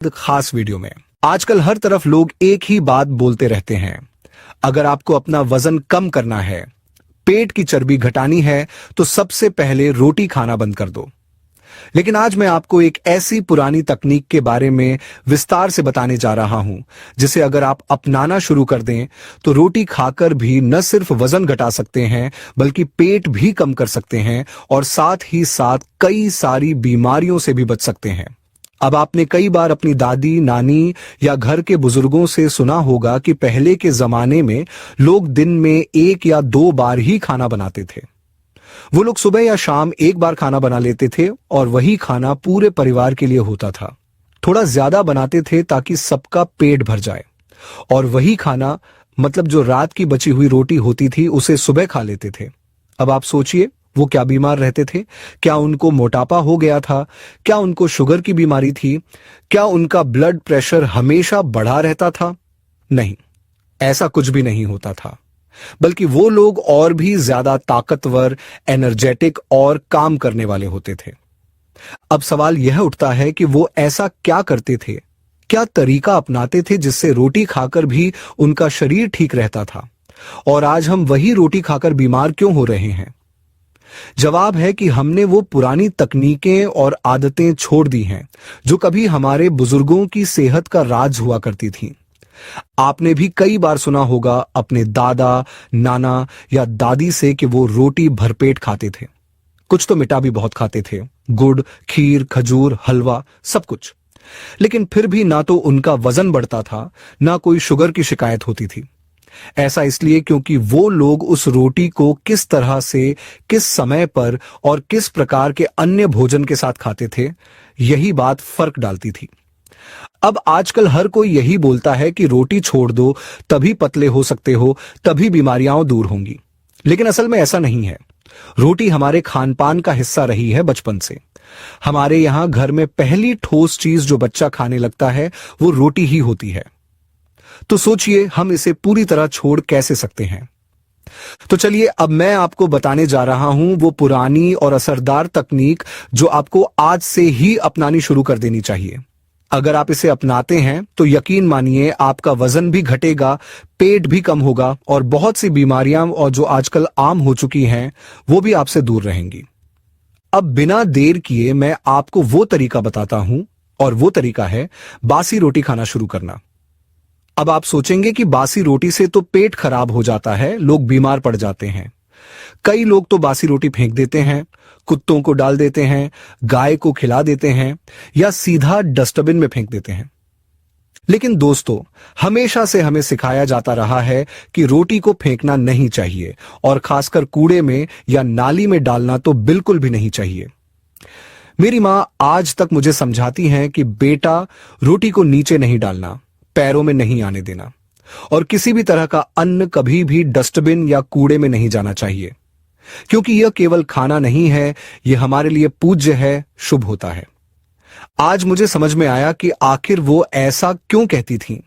खास वीडियो में आजकल हर तरफ लोग एक ही बात बोलते रहते हैं। अगर आपको अपना वजन कम करना है, पेट की चर्बी घटानी है, तो सबसे पहले रोटी खाना बंद कर दो। लेकिन आज मैं आपको एक ऐसी पुरानी तकनीक के बारे में विस्तार से बताने जा रहा हूं, जिसे अगर आप अपनाना शुरू कर दें तो रोटी खाकर भी न सिर्फ वजन घटा सकते हैं, बल्कि पेट भी कम कर सकते हैं और साथ ही साथ कई सारी बीमारियों से भी बच सकते हैं। अब आपने कई बार अपनी दादी, नानी या घर के बुजुर्गों से सुना होगा कि पहले के जमाने में लोग दिन में 1 या 2 बार ही खाना बनाते थे। वो लोग सुबह या शाम 1 बार खाना बना लेते थे और वही खाना पूरे परिवार के लिए होता था। थोड़ा ज्यादा बनाते थे ताकि सबका पेट भर जाए, और वही खाना मतलब जो रात की बची हुई रोटी होती थी उसे सुबह खा लेते थे। अब आप सोचिए, वो क्या बीमार रहते थे? क्या उनको मोटापा हो गया था? क्या उनको शुगर की बीमारी थी? क्या उनका ब्लड प्रेशर हमेशा बढ़ा रहता था? नहीं, ऐसा कुछ भी नहीं होता था, बल्कि वो लोग और भी ज्यादा ताकतवर, एनर्जेटिक और काम करने वाले होते थे। अब सवाल यह उठता है कि वो ऐसा क्या करते थे, क्या तरीका अपनाते थे जिससे रोटी खाकर भी उनका शरीर ठीक रहता था, और आज हम वही रोटी खाकर बीमार क्यों हो रहे हैं? जवाब है कि हमने वो पुरानी तकनीकें और आदतें छोड़ दी हैं जो कभी हमारे बुजुर्गों की सेहत का राज हुआ करती थीं। आपने भी कई बार सुना होगा अपने दादा, नाना या दादी से कि वो रोटी भरपेट खाते थे। कुछ तो मिठा भी बहुत खाते थे, गुड़, खीर, खजूर, हलवा, सब कुछ। लेकिन फिर भी ना तो उनका वजन बढ़ता था, ना कोई शुगर की शिकायत होती थी। ऐसा इसलिए क्योंकि वो लोग उस रोटी को किस तरह से, किस समय पर और किस प्रकार के अन्य भोजन के साथ खाते थे, यही बात फर्क डालती थी। अब आजकल हर कोई यही बोलता है कि रोटी छोड़ दो, तभी पतले हो सकते हो, तभी बीमारियां दूर होंगी। लेकिन असल में ऐसा नहीं है। रोटी हमारे खान पान का हिस्सा रही है बचपन से। हमारे यहां घर में पहली ठोस चीज जो बच्चा खाने लगता है वो रोटी ही होती है। तो सोचिए, हम इसे पूरी तरह छोड़ कैसे सकते हैं? तो चलिए, अब मैं आपको बताने जा रहा हूं वो पुरानी और असरदार तकनीक जो आपको आज से ही अपनानी शुरू कर देनी चाहिए। अगर आप इसे अपनाते हैं तो यकीन मानिए, आपका वजन भी घटेगा, पेट भी कम होगा और बहुत सी बीमारियां और जो आजकल आम हो चुकी हैं वो भी आपसे दूर रहेंगी। अब बिना देर किए मैं आपको वो तरीका बताता हूं, और वो तरीका है बासी रोटी खाना शुरू करना। अब आप सोचेंगे कि बासी रोटी से तो पेट खराब हो जाता है, लोग बीमार पड़ जाते हैं। कई लोग तो बासी रोटी फेंक देते हैं, कुत्तों को डाल देते हैं, गाय को खिला देते हैं या सीधा डस्टबिन में फेंक देते हैं। लेकिन दोस्तों, हमेशा से हमें सिखाया जाता रहा है कि रोटी को फेंकना नहीं चाहिए, और खासकर कूड़े में या नाली में डालना तो बिल्कुल भी नहीं चाहिए। मेरी मां आज तक मुझे समझाती हैं कि बेटा, रोटी को नीचे नहीं डालना, पैरों में नहीं आने देना, और किसी भी तरह का अन्न कभी भी डस्टबिन या कूड़े में नहीं जाना चाहिए, क्योंकि यह केवल खाना नहीं है, यह हमारे लिए पूज्य है, शुभ होता है। आज मुझे समझ में आया कि आखिर वो ऐसा क्यों कहती थीं।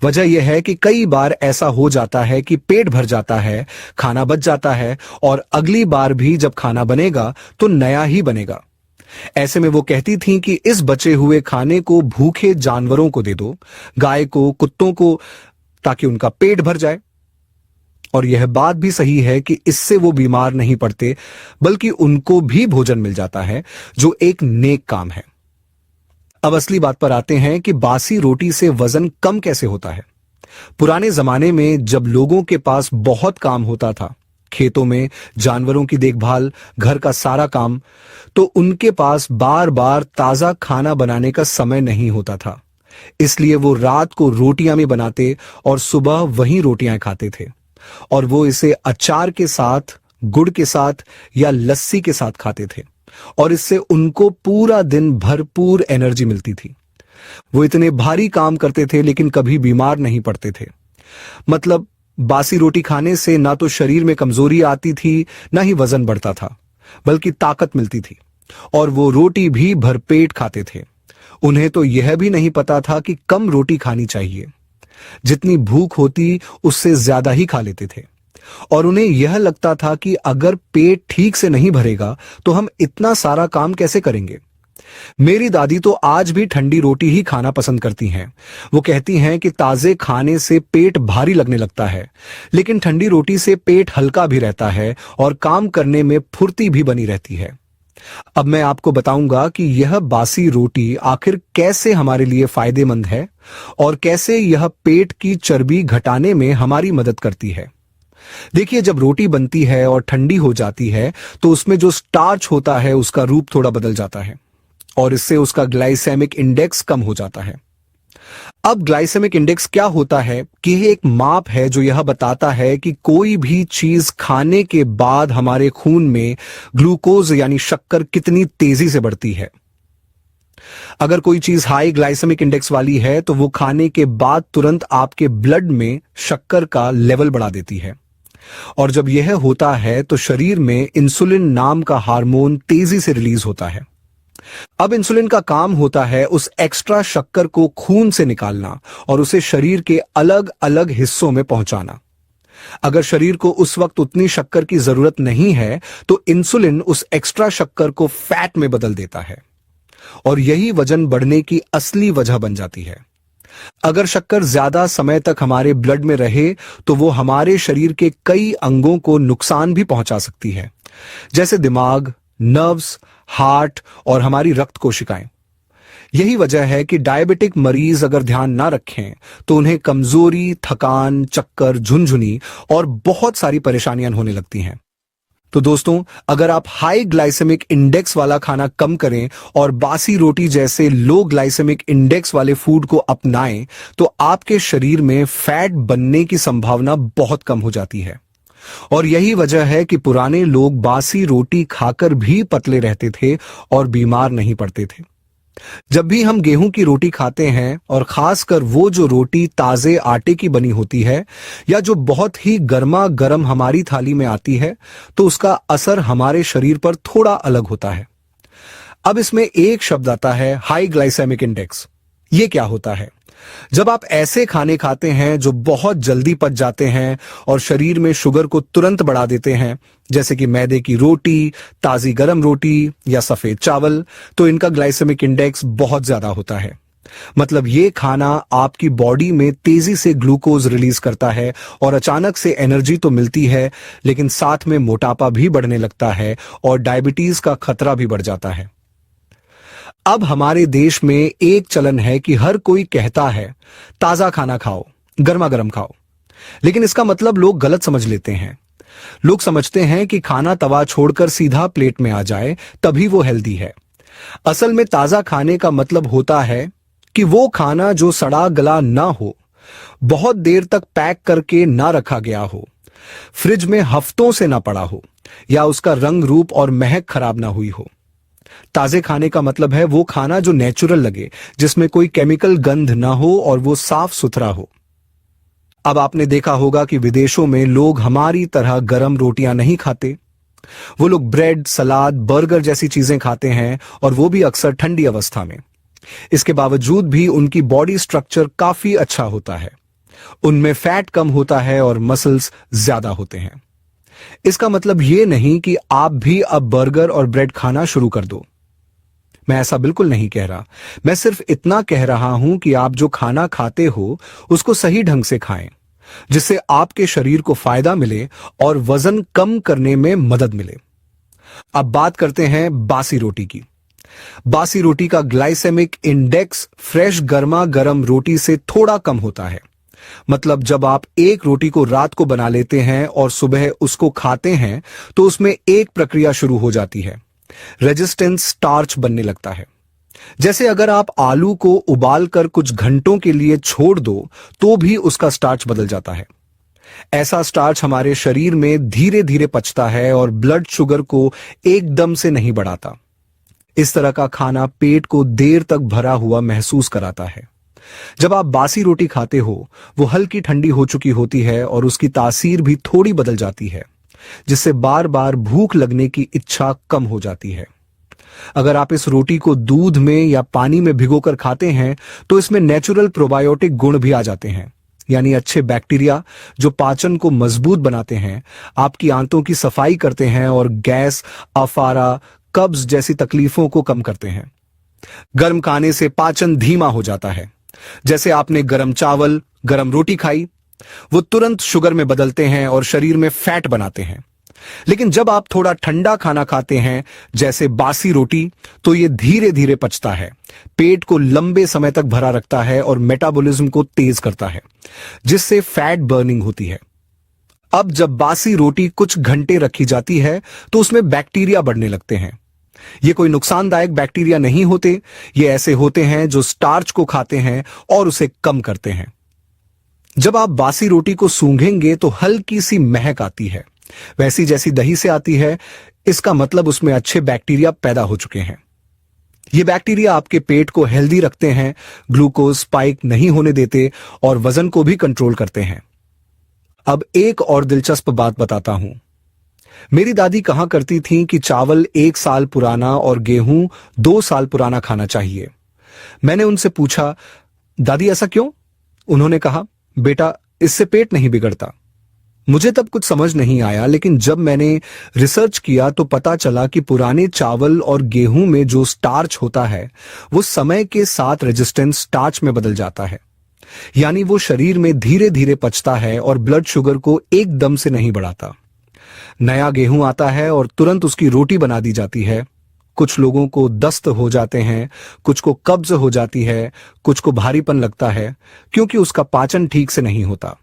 वजह यह है कि कई बार ऐसा हो जाता है कि पेट भर जाता है, खाना बच जाता है, और अगली बार भी जब खाना बनेगा तो नया ही बनेगा। ऐसे में वो कहती थीं कि इस बचे हुए खाने को भूखे जानवरों को दे दो, गाय को, कुत्तों को, ताकि उनका पेट भर जाए। और यह बात भी सही है कि इससे वो बीमार नहीं पड़ते, बल्कि उनको भी भोजन मिल जाता है, जो एक नेक काम है। अब असली बात पर आते हैं कि बासी रोटी से वजन कम कैसे होता है। पुराने जमाने में जब लोगों के पास बहुत काम होता था, खेतों में जानवरों की देखभाल, घर का सारा काम, तो उनके पास बार बार ताजा खाना बनाने का समय नहीं होता था। इसलिए वो रात को रोटियां में बनाते और सुबह वही रोटियां खाते थे, और वो इसे अचार के साथ, गुड़ के साथ या लस्सी के साथ खाते थे, और इससे उनको पूरा दिन भरपूर एनर्जी मिलती थी। वो इतने भारी काम करते थे लेकिन कभी बीमार नहीं पड़ते थे। मतलब बासी रोटी खाने से ना तो शरीर में कमजोरी आती थी, ना ही वजन बढ़ता था, बल्कि ताकत मिलती थी, और वो रोटी भी भरपेट खाते थे। उन्हें तो यह भी नहीं पता था कि कम रोटी खानी चाहिए, जितनी भूख होती उससे ज्यादा ही खा लेते थे। और उन्हें यह लगता था कि अगर पेट ठीक से नहीं भरेगा तो हम इतना सारा काम कैसे करेंगे। मेरी दादी तो आज भी ठंडी रोटी ही खाना पसंद करती हैं। वो कहती हैं कि ताजे खाने से पेट भारी लगने लगता है, लेकिन ठंडी रोटी से पेट हल्का भी रहता है और काम करने में फुर्ती भी बनी रहती है। अब मैं आपको बताऊंगा कि यह बासी रोटी आखिर कैसे हमारे लिए फायदेमंद है और कैसे यह पेट की चर्बी घटाने में हमारी मदद करती है। देखिए, जब रोटी बनती है और ठंडी हो जाती है तो उसमें जो स्टार्च होता है उसका रूप थोड़ा बदल जाता है और इससे उसका ग्लाइसेमिक इंडेक्स कम हो जाता है। अब ग्लाइसेमिक इंडेक्स क्या होता है कि यह एक माप है जो यह बताता है कि कोई भी चीज खाने के बाद हमारे खून में ग्लूकोज यानी शक्कर कितनी तेजी से बढ़ती है। अगर कोई चीज हाई ग्लाइसेमिक इंडेक्स वाली है तो वो खाने के बाद तुरंत आपके ब्लड में शक्कर का लेवल बढ़ा देती है, और जब यह होता है तो शरीर में इंसुलिन नाम का हार्मोन तेजी से रिलीज होता है। अब इंसुलिन का काम होता है उस एक्स्ट्रा शक्कर को खून से निकालना और उसे शरीर के अलग अलग हिस्सों में पहुंचाना। अगर शरीर को उस वक्त उतनी शक्कर की जरूरत नहीं है तो इंसुलिन उस एक्स्ट्रा शक्कर को फैट में बदल देता है और यही वजन बढ़ने की असली वजह बन जाती है। अगर शक्कर ज्यादा समय तक हमारे ब्लड में रहे तो वो हमारे शरीर के कई अंगों को नुकसान भी पहुंचा सकती है, जैसे दिमाग, नर्व्स, हार्ट और हमारी रक्त कोशिकाएं। यही वजह है कि डायबिटिक मरीज अगर ध्यान ना रखें तो उन्हें कमजोरी, थकान, चक्कर, झुनझुनी और बहुत सारी परेशानियां होने लगती हैं। तो दोस्तों, अगर आप हाई ग्लाइसेमिक इंडेक्स वाला खाना कम करें और बासी रोटी जैसे लो ग्लाइसेमिक इंडेक्स वाले फूड को अपनाएं तो आपके शरीर में फैट बनने की संभावना बहुत कम हो जाती है। और यही वजह है कि पुराने लोग बासी रोटी खाकर भी पतले रहते थे और बीमार नहीं पड़ते थे। जब भी हम गेहूं की रोटी खाते हैं, और खासकर वो जो रोटी ताजे आटे की बनी होती है या जो बहुत ही गर्मा गर्म हमारी थाली में आती है, तो उसका असर हमारे शरीर पर थोड़ा अलग होता है। अब इसमें एक शब्द आता है, हाई ग्लाइसेमिक इंडेक्स। ये क्या होता है? जब आप ऐसे खाने खाते हैं जो बहुत जल्दी पच जाते हैं और शरीर में शुगर को तुरंत बढ़ा देते हैं, जैसे कि मैदे की रोटी, ताजी गर्म रोटी या सफेद चावल, तो इनका ग्लाइसेमिक इंडेक्स बहुत ज्यादा होता है। मतलब ये खाना आपकी बॉडी में तेजी से ग्लूकोज रिलीज करता है और अचानक से एनर्जी तो मिलती है, लेकिन साथ में मोटापा भी बढ़ने लगता है और डायबिटीज का खतरा भी बढ़ जाता है। अब हमारे देश में एक चलन है कि हर कोई कहता है ताजा खाना खाओ, गर्मा गर्म खाओ, लेकिन इसका मतलब लोग गलत समझ लेते हैं। लोग समझते हैं कि खाना तवा छोड़कर सीधा प्लेट में आ जाए तभी वो हेल्दी है। असल में ताजा खाने का मतलब होता है कि वो खाना जो सड़ा गला ना हो, बहुत देर तक पैक करके ना रखा गया हो, फ्रिज में हफ्तों से ना पड़ा हो, या उसका रंग रूप और महक खराब ना हुई हो। ताजे खाने का मतलब है वो खाना जो नेचुरल लगे, जिसमें कोई केमिकल गंध ना हो और वो साफ सुथरा हो। अब आपने देखा होगा कि विदेशों में लोग हमारी तरह गरम रोटियां नहीं खाते। वो लोग ब्रेड, सलाद, बर्गर जैसी चीजें खाते हैं, और वो भी अक्सर ठंडी अवस्था में। इसके बावजूद भी उनकी बॉडी स्ट्रक्चर काफी अच्छा होता है, उनमें फैट कम होता है और मसल्स ज्यादा होते हैं। इसका मतलब ये नहीं कि आप भी अब बर्गर और ब्रेड खाना शुरू कर दो। मैं ऐसा बिल्कुल नहीं कह रहा। मैं सिर्फ इतना कह रहा हूं कि आप जो खाना खाते हो उसको सही ढंग से खाएं, जिससे आपके शरीर को फायदा मिले और वजन कम करने में मदद मिले। अब बात करते हैं बासी रोटी की। बासी रोटी का ग्लाइसेमिक इंडेक्स फ्रेश गर्मा गर्म रोटी से थोड़ा कम होता है। मतलब जब आप एक रोटी को रात को बना लेते हैं और सुबह उसको खाते हैं तो उसमें एक प्रक्रिया शुरू हो जाती है, रेजिस्टेंस स्टार्च बनने लगता है। जैसे अगर आप आलू को उबालकर कुछ घंटों के लिए छोड़ दो तो भी उसका स्टार्च बदल जाता है। ऐसा स्टार्च हमारे शरीर में धीरे धीरे पचता है और ब्लड शुगर को एकदम से नहीं बढ़ाता। इस तरह का खाना पेट को देर तक भरा हुआ महसूस कराता है। जब आप बासी रोटी खाते हो, वो हल्की ठंडी हो चुकी होती है और उसकी तासीर भी थोड़ी बदल जाती है, जिससे बार बार भूख लगने की इच्छा कम हो जाती है। अगर आप इस रोटी को दूध में या पानी में भिगोकर खाते हैं तो इसमें नेचुरल प्रोबायोटिक गुण भी आ जाते हैं, यानी अच्छे बैक्टीरिया जो पाचन को मजबूत बनाते हैं, आपकी आंतों की सफाई करते हैं और गैस, अफारा, कब्ज जैसी तकलीफों को कम करते हैं। गर्म खाने से पाचन धीमा हो जाता है। जैसे आपने गर्म चावल, गर्म रोटी खाई, वो तुरंत शुगर में बदलते हैं और शरीर में फैट बनाते हैं। लेकिन जब आप थोड़ा ठंडा खाना खाते हैं, जैसे बासी रोटी, तो ये धीरे धीरे पचता है, पेट को लंबे समय तक भरा रखता है और मेटाबॉलिज्म को तेज करता है, जिससे फैट बर्निंग होती है। अब जब बासी रोटी कुछ घंटे रखी जाती है तो उसमें बैक्टीरिया बढ़ने लगते हैं। ये कोई नुकसानदायक बैक्टीरिया नहीं होते, ये ऐसे होते हैं जो स्टार्च को खाते हैं और उसे कम करते हैं। जब आप बासी रोटी को सूंघेंगे तो हल्की सी महक आती है, वैसी जैसी दही से आती है। इसका मतलब उसमें अच्छे बैक्टीरिया पैदा हो चुके हैं। ये बैक्टीरिया आपके पेट को हेल्दी रखते हैं, ग्लूकोज स्पाइक नहीं होने देते और वजन को भी कंट्रोल करते हैं। अब एक और दिलचस्प बात बताता हूं। मेरी दादी कहा करती थीं कि चावल 1 साल पुराना और गेहूं 2 साल पुराना खाना चाहिए। मैंने उनसे पूछा, दादी ऐसा क्यों? उन्होंने कहा, बेटा, इससे पेट नहीं बिगड़ता। मुझे तब कुछ समझ नहीं आया, लेकिन जब मैंने रिसर्च किया तो पता चला कि पुराने चावल और गेहूं में जो स्टार्च होता है वो समय के साथ रेजिस्टेंस स्टार्च में बदल जाता है। यानी वो शरीर में धीरे धीरे पचता है और ब्लड शुगर को एकदम से नहीं बढ़ाता। नया गेहूं आता है और तुरंत उसकी रोटी बना दी जाती है। कुछ लोगों को दस्त हो जाते हैं, कुछ को कब्ज हो जाती है, कुछ को भारीपन लगता है, क्योंकि उसका पाचन ठीक से नहीं होता।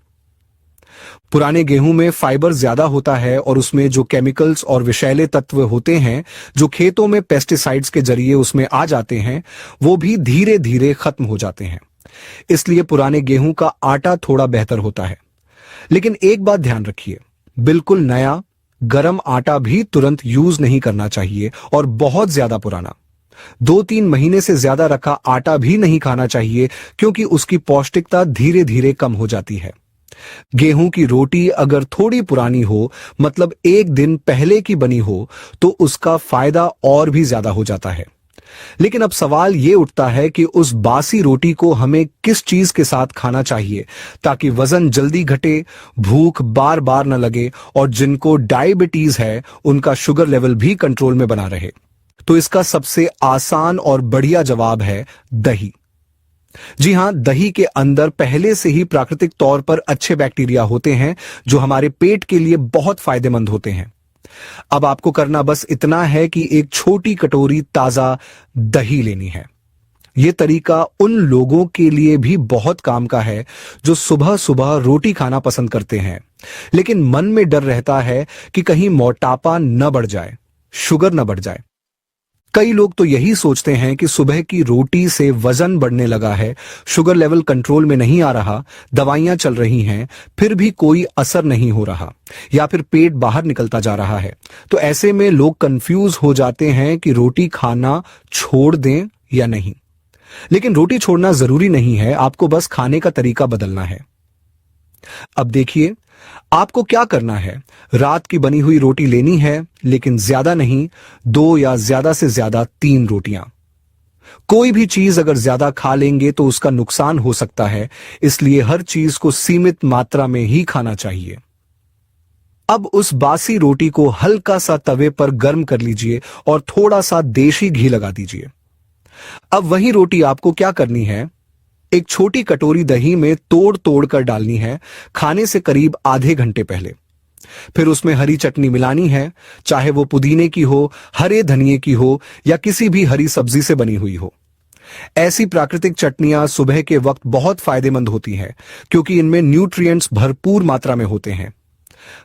पुराने गेहूं में फाइबर ज्यादा होता है और उसमें जो केमिकल्स और विषैले तत्व होते हैं जो खेतों में पेस्टिसाइड्स के जरिए उसमें आ जाते हैं, वो भी धीरे धीरे खत्म हो जाते हैं। इसलिए पुराने गेहूं का आटा थोड़ा बेहतर होता है। लेकिन एक बात ध्यान रखिए, बिल्कुल नया गरम आटा भी तुरंत यूज नहीं करना चाहिए और बहुत ज्यादा पुराना 2-3 महीने से ज्यादा रखा आटा भी नहीं खाना चाहिए, क्योंकि उसकी पौष्टिकता धीरे धीरे कम हो जाती है। गेहूं की रोटी अगर थोड़ी पुरानी हो, मतलब 1 दिन पहले की बनी हो, तो उसका फायदा और भी ज्यादा हो जाता है। लेकिन अब सवाल यह उठता है कि उस बासी रोटी को हमें किस चीज के साथ खाना चाहिए ताकि वजन जल्दी घटे, भूख बार बार न लगे और जिनको डायबिटीज है उनका शुगर लेवल भी कंट्रोल में बना रहे। तो इसका सबसे आसान और बढ़िया जवाब है दही। जी हां, दही के अंदर पहले से ही प्राकृतिक तौर पर अच्छे बैक्टीरिया होते हैं जो हमारे पेट के लिए बहुत फायदेमंद होते हैं। अब आपको करना बस इतना है कि एक छोटी कटोरी ताजा दही लेनी है। यह तरीका उन लोगों के लिए भी बहुत काम का है जो सुबह सुबह रोटी खाना पसंद करते हैं, लेकिन मन में डर रहता है कि कहीं मोटापा न बढ़ जाए, शुगर न बढ़ जाए। कई लोग तो यही सोचते हैं कि सुबह की रोटी से वजन बढ़ने लगा है, शुगर लेवल कंट्रोल में नहीं आ रहा, दवाइयां चल रही हैं, फिर भी कोई असर नहीं हो रहा, या फिर पेट बाहर निकलता जा रहा है। तो ऐसे में लोग कंफ्यूज हो जाते हैं कि रोटी खाना छोड़ दें या नहीं। लेकिन रोटी छोड़ना जरूरी नहीं है, आपको बस खाने का तरीका बदलना है। अब देखिए, आपको क्या करना है। रात की बनी हुई रोटी लेनी है, लेकिन ज्यादा नहीं, 2 या ज्यादा से ज्यादा 3 रोटियां। कोई भी चीज अगर ज्यादा खा लेंगे तो उसका नुकसान हो सकता है, इसलिए हर चीज को सीमित मात्रा में ही खाना चाहिए। अब उस बासी रोटी को हल्का सा तवे पर गर्म कर लीजिए और थोड़ा सा देशी घी लगा दीजिए। अब वही रोटी आपको क्या करनी है, एक छोटी कटोरी दही में तोड़ तोड़ कर डालनी है, खाने से करीब आधे घंटे पहले। फिर उसमें हरी चटनी मिलानी है, चाहे वो पुदीने की हो, हरे धनिए की हो या किसी भी हरी सब्जी से बनी हुई हो। ऐसी प्राकृतिक चटनियां सुबह के वक्त बहुत फायदेमंद होती हैं, क्योंकि इनमें न्यूट्रिएंट्स भरपूर मात्रा में होते हैं।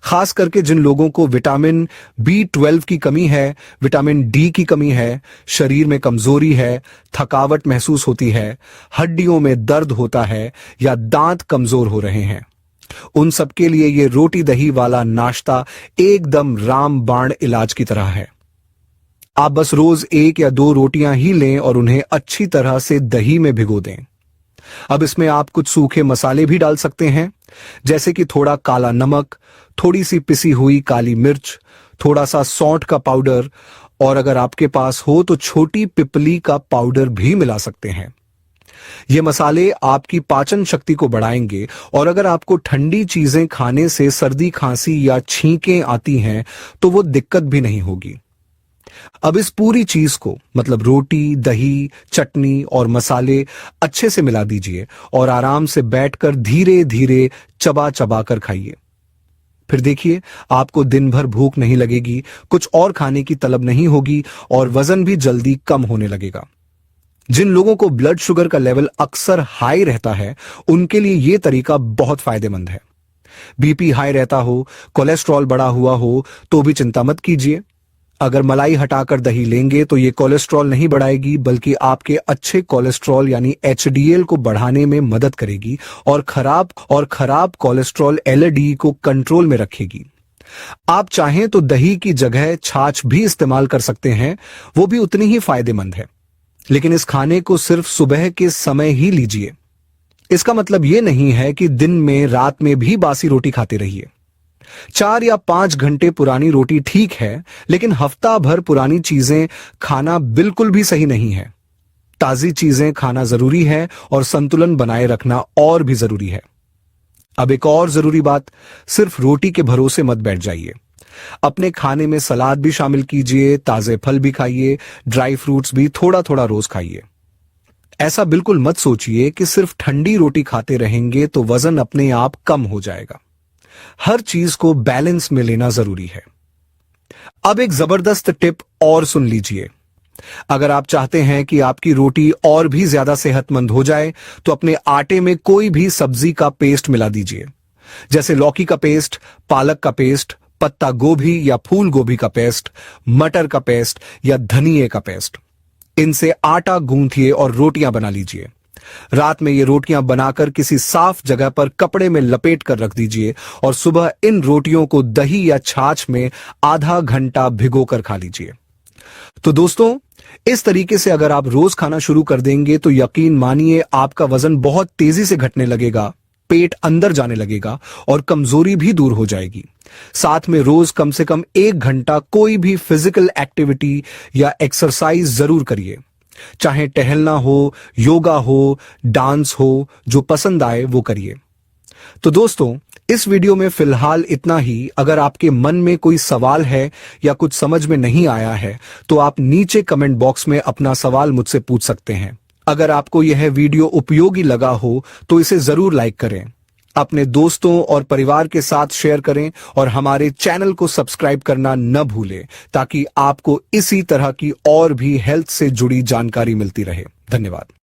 खास करके जिन लोगों को विटामिन B12 की कमी है, विटामिन D की कमी है, शरीर में कमजोरी है, थकावट महसूस होती है, हड्डियों में दर्द होता है या दांत कमजोर हो रहे हैं, उन सबके लिए ये रोटी दही वाला नाश्ता एकदम रामबाण इलाज की तरह है। आप बस रोज 1 या 2 रोटियां ही लें और उन्हें अच्छी तरह से दही में भिगो दें। अब इसमें आप कुछ सूखे मसाले भी डाल सकते हैं, जैसे कि थोड़ा काला नमक, थोड़ी सी पिसी हुई काली मिर्च, थोड़ा सा सौंठ का पाउडर, और अगर आपके पास हो तो छोटी पिपली का पाउडर भी मिला सकते हैं। ये मसाले आपकी पाचन शक्ति को बढ़ाएंगे, और अगर आपको ठंडी चीजें खाने से सर्दी खांसी या छींकें आती हैं तो वो दिक्कत भी नहीं होगी। अब इस पूरी चीज को मतलब रोटी, दही, चटनी और मसाले अच्छे से मिला दीजिए और आराम से बैठकर धीरे धीरे चबा चबा कर खाइए। फिर देखिए, आपको दिन भर भूख नहीं लगेगी, कुछ और खाने की तलब नहीं होगी और वजन भी जल्दी कम होने लगेगा। जिन लोगों को ब्लड शुगर का लेवल अक्सर हाई रहता है, उनके लिए यह तरीका बहुत फायदेमंद है। बीपी हाई रहता हो, कोलेस्ट्रॉल बढ़ा हुआ हो, तो भी चिंता मत कीजिए। अगर मलाई हटाकर दही लेंगे तो ये कोलेस्ट्रॉल नहीं बढ़ाएगी, बल्कि आपके अच्छे कोलेस्ट्रॉल यानी एचडीएल को बढ़ाने में मदद करेगी और खराब कोलेस्ट्रॉल एलडी को कंट्रोल में रखेगी। आप चाहें तो दही की जगह छाछ भी इस्तेमाल कर सकते हैं, वो भी उतनी ही फायदेमंद है। लेकिन इस खाने को सिर्फ सुबह के समय ही लीजिए। इसका मतलब यह नहीं है कि दिन में, रात में भी बासी रोटी खाते रहिए। 4 या 5 घंटे पुरानी रोटी ठीक है, लेकिन हफ्ता भर पुरानी चीजें खाना बिल्कुल भी सही नहीं है। ताजी चीजें खाना जरूरी है और संतुलन बनाए रखना और भी जरूरी है। अब एक और जरूरी बात, सिर्फ रोटी के भरोसे मत बैठ जाइए। अपने खाने में सलाद भी शामिल कीजिए, ताजे फल भी खाइए, ड्राई फ्रूट्स भी थोड़ा थोड़ा रोज खाइए। ऐसा बिल्कुल मत सोचिए कि सिर्फ ठंडी रोटी खाते रहेंगे तो वजन अपने आप कम हो जाएगा। हर चीज को बैलेंस में लेना जरूरी है। अब एक जबरदस्त टिप और सुन लीजिए। अगर आप चाहते हैं कि आपकी रोटी और भी ज्यादा सेहतमंद हो जाए, तो अपने आटे में कोई भी सब्जी का पेस्ट मिला दीजिए, जैसे लौकी का पेस्ट, पालक का पेस्ट, पत्ता गोभी या फूल गोभी का पेस्ट, मटर का पेस्ट या धनिए का पेस्ट। इनसे आटा गूंथिए और रोटियां बना लीजिए। रात में ये रोटियां बनाकर किसी साफ जगह पर कपड़े में लपेट कर रख दीजिए और सुबह इन रोटियों को दही या छाछ में आधा घंटा भिगोकर खा लीजिए। तो दोस्तों, इस तरीके से अगर आप रोज खाना शुरू कर देंगे तो यकीन मानिए आपका वजन बहुत तेजी से घटने लगेगा, पेट अंदर जाने लगेगा और कमजोरी भी दूर हो जाएगी। साथ में रोज कम से कम 1 घंटा कोई भी फिजिकल एक्टिविटी या एक्सरसाइज जरूर करिए। चाहे टहलना हो, योगा हो, डांस हो, जो पसंद आए वो करिए। तो दोस्तों, इस वीडियो में फिलहाल इतना ही। अगर आपके मन में कोई सवाल है या कुछ समझ में नहीं आया है तो आप नीचे कमेंट बॉक्स में अपना सवाल मुझसे पूछ सकते हैं। अगर आपको यह वीडियो उपयोगी लगा हो तो इसे जरूर लाइक करें, अपने दोस्तों और परिवार के साथ शेयर करें और हमारे चैनल को सब्सक्राइब करना न भूलें, ताकि आपको इसी तरह की और भी हेल्थ से जुड़ी जानकारी मिलती रहे। धन्यवाद।